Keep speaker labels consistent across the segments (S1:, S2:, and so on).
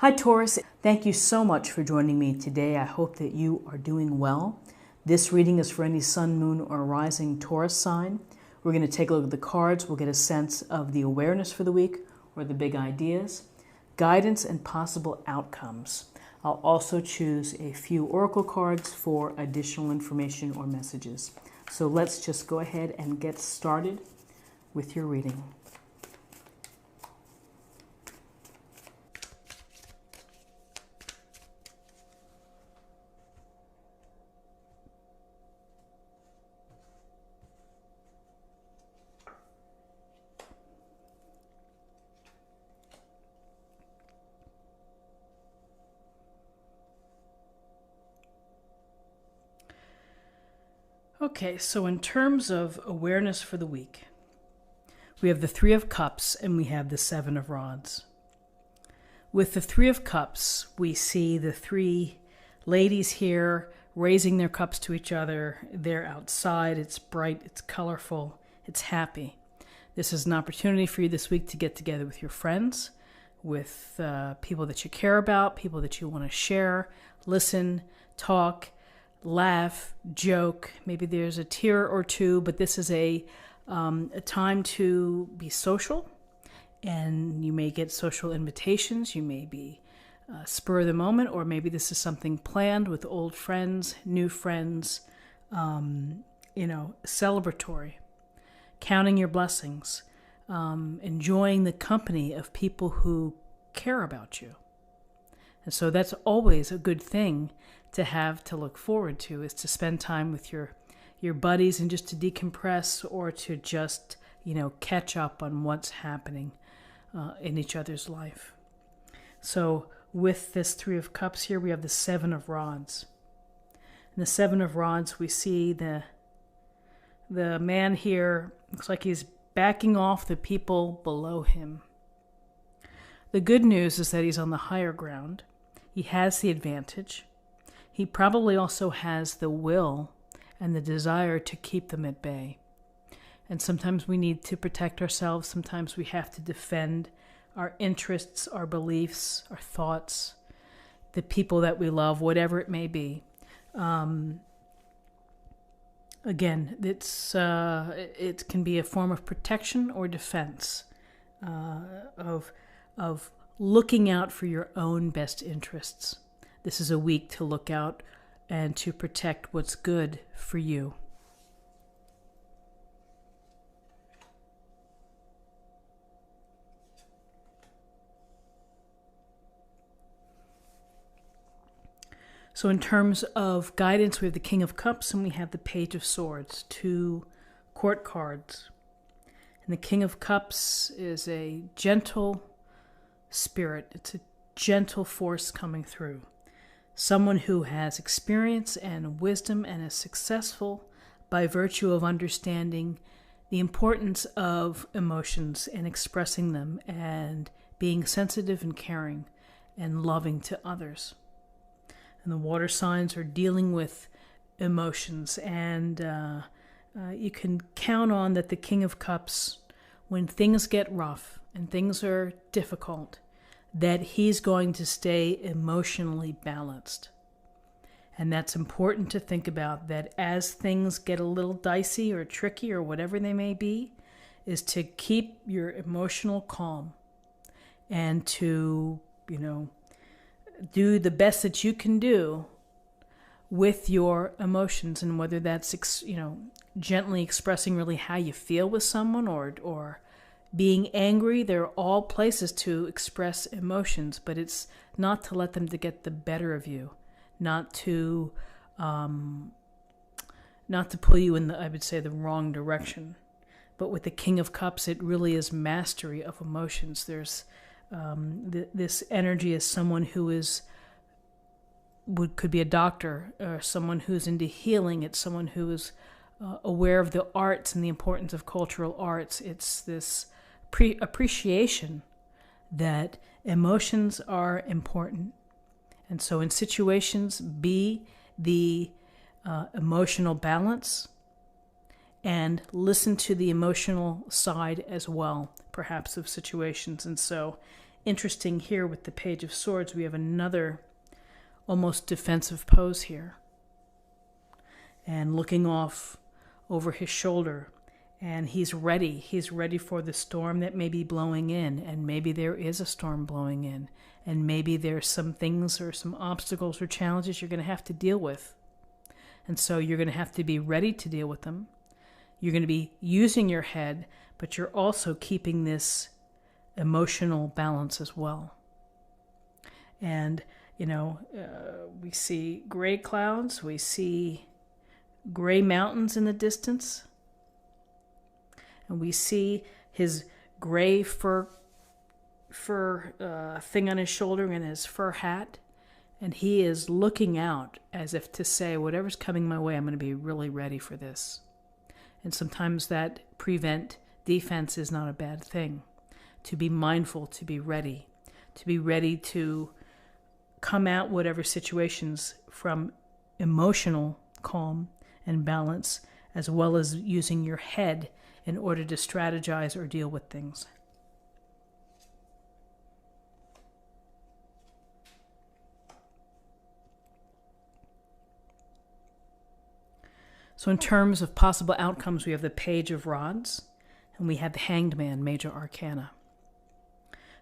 S1: Hi Taurus, thank you so much for joining me today. I hope that you are doing well. This reading is for any sun, moon, or rising Taurus sign. We're going to take a look at the cards. We'll get a sense of the awareness for the week or the big ideas, guidance, and possible outcomes. I'll also choose a few oracle cards for additional information or messages. So let's just go ahead and get started with your reading. Okay, so in terms of awareness for the week, we have the Three of Cups and we have the Seven of Rods. With the Three of Cups, we see the three ladies here raising their cups to each other. They're outside, it's bright, it's colorful, it's happy. This is an opportunity for you this week to get together with your friends, with people that you care about, people that you want to share, listen, talk, laugh, joke. Maybe there's a tear or two, but this is a time to be social, and you may get social invitations. You may be spur of the moment, or maybe this is something planned with old friends, new friends, celebratory, counting your blessings, enjoying the company of people who care about you. And so that's always a good thing to have to look forward to, is to spend time with your buddies and just to decompress, or to just, catch up on what's happening in each other's life. So with this Three of Cups here, we have the Seven of Rods. In the Seven of Rods, we see the man here, looks like he's backing off the people below him. The good news is that he's on the higher ground. He has the advantage. He probably also has the will and the desire to keep them at bay. And sometimes we need to protect ourselves. Sometimes we have to defend our interests, our beliefs, our thoughts, the people that we love, whatever it may be. Again, it can be a form of protection or defense, of looking out for your own best interests. This is a week to look out and to protect what's good for you. So in terms of guidance, we have the King of Cups and we have the Page of Swords, two court cards. And the King of Cups is a gentle spirit. It's a gentle force coming through. Someone who has experience and wisdom and is successful by virtue of understanding the importance of emotions and expressing them, and being sensitive and caring and loving to others. And the water signs are dealing with emotions, and you can count on that the King of Cups, when things get rough and things are difficult, that he's going to stay emotionally balanced. And that's important to think about, that as things get a little dicey or tricky or whatever they may be, is to keep your emotional calm and to, do the best that you can do with your emotions. And whether that's, gently expressing really how you feel with someone, or being angry, they're all places to express emotions, but it's not to let them to get the better of you, not to pull you in I would say, the wrong direction. But with the King of Cups, it really is mastery of emotions. There's this energy is someone who could be a doctor, or someone who's into healing. It's someone who is aware of the arts and the importance of cultural arts. It's this appreciation that emotions are important. And so in situations, be the emotional balance, and listen to the emotional side as well, perhaps, of situations. And so interesting here with the Page of Swords, we have another almost defensive pose here. And looking off over his shoulder. And he's ready. He's ready for the storm that may be blowing in. And maybe there is a storm blowing in. And maybe there's some things or some obstacles or challenges you're going to have to deal with. And so you're going to have to be ready to deal with them. You're going to be using your head, but you're also keeping this emotional balance as well. And, we see gray clouds, we see gray mountains in the distance, and we see his gray fur thing on his shoulder and his fur hat, and he is looking out as if to say, whatever's coming my way, I'm going to be really ready for this. And sometimes that defense is not a bad thing. To be mindful, to be ready to come out whatever situations from emotional calm and balance, as well as using your head in order to strategize or deal with things. So in terms of possible outcomes, we have the Page of Rods, and we have the Hanged Man, Major Arcana.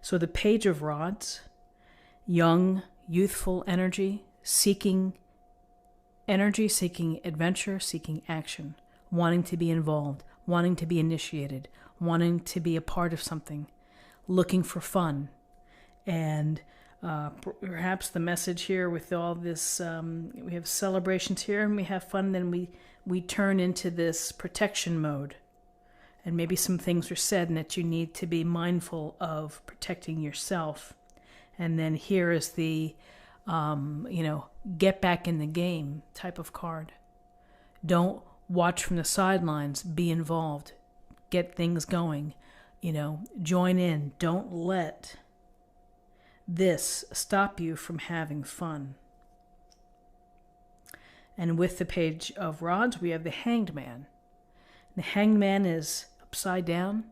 S1: So the Page of Rods, young, youthful energy, seeking adventure, seeking action, wanting to be involved, wanting to be initiated, wanting to be a part of something, looking for fun. And perhaps the message here with all this, we have celebrations here and we have fun, then we turn into this protection mode. And maybe some things are said and that you need to be mindful of protecting yourself. And then here is the, get back in the game type of card. Don't watch from the sidelines, be involved, get things going, join in. Don't let this stop you from having fun. And with the Page of Rods, we have the Hanged Man. The Hanged Man is upside down.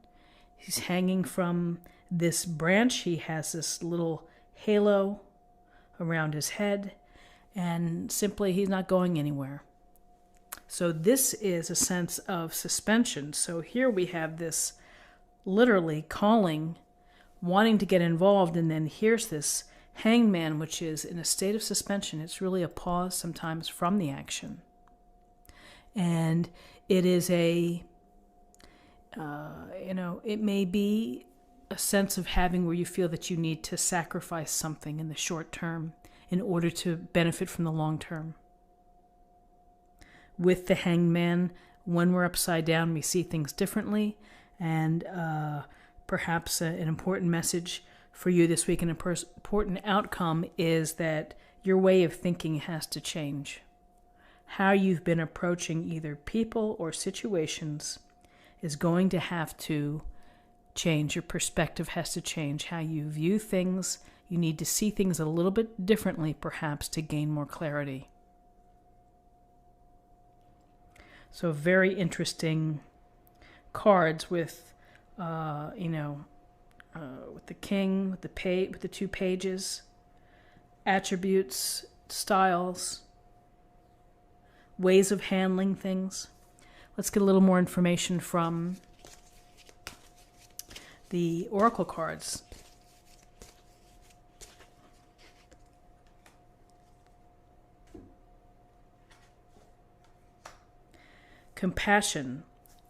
S1: He's hanging from this branch. He has this little halo around his head, and simply he's not going anywhere. So this is a sense of suspension. So here we have this literally calling, wanting to get involved, and then here's this Hanged Man, which is in a state of suspension. It's really a pause sometimes from the action. And it is it may be a sense of having where you feel that you need to sacrifice something in the short term in order to benefit from the long term. With the Hanged Man, when we're upside down, we see things differently, and perhaps an important message for you this week, an important outcome is that your way of thinking has to change. How you've been approaching either people or situations is going to have to change. Your perspective has to change. How you view things, you need to see things a little bit differently, perhaps, to gain more clarity. So very interesting cards with, with the king, with the two pages, attributes, styles, ways of handling things. Let's get a little more information from the oracle cards. Compassion.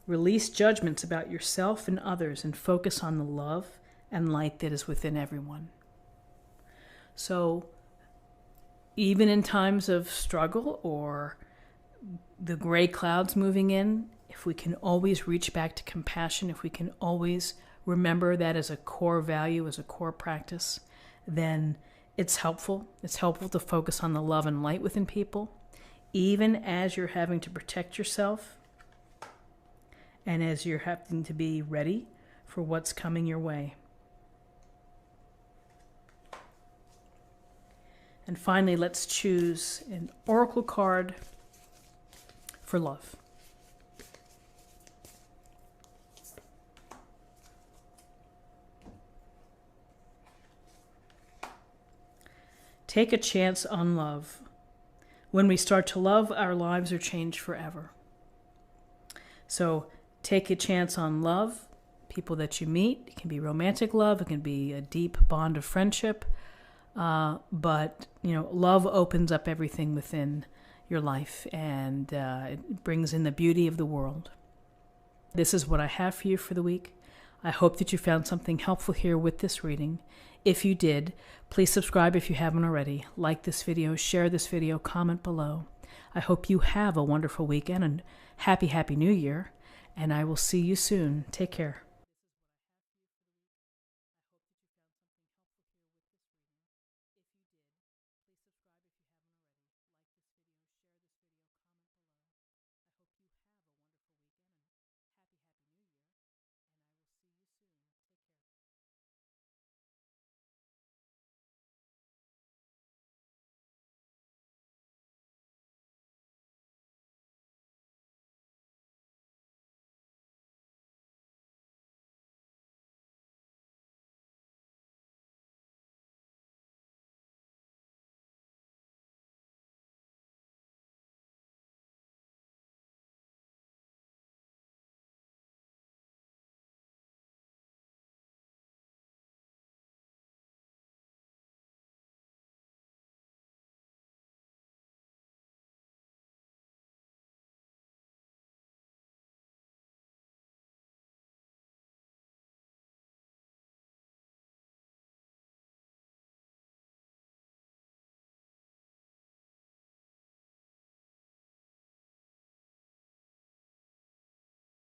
S1: Release judgments about yourself and others and focus on the love and light that is within everyone. So even in times of struggle or the gray clouds moving in, if we can always reach back to compassion, if we can always remember that as a core value, as a core practice, then it's helpful. It's helpful to focus on the love and light within people, even as you're having to protect yourself and as you're having to be ready for what's coming your way. And finally, let's choose an oracle card for love. Take a chance on love. When we start to love, our lives are changed forever. So take a chance on love. People that you meet, it can be romantic love, it can be a deep bond of friendship, but love opens up everything within your life, and it brings in the beauty of the world. This is what I have for you for the week. I hope that you found something helpful here with this reading. If you did, please subscribe if you haven't already. Like this video, share this video, comment below. I hope you have a wonderful weekend and happy New Year, and I will see you soon. Take care.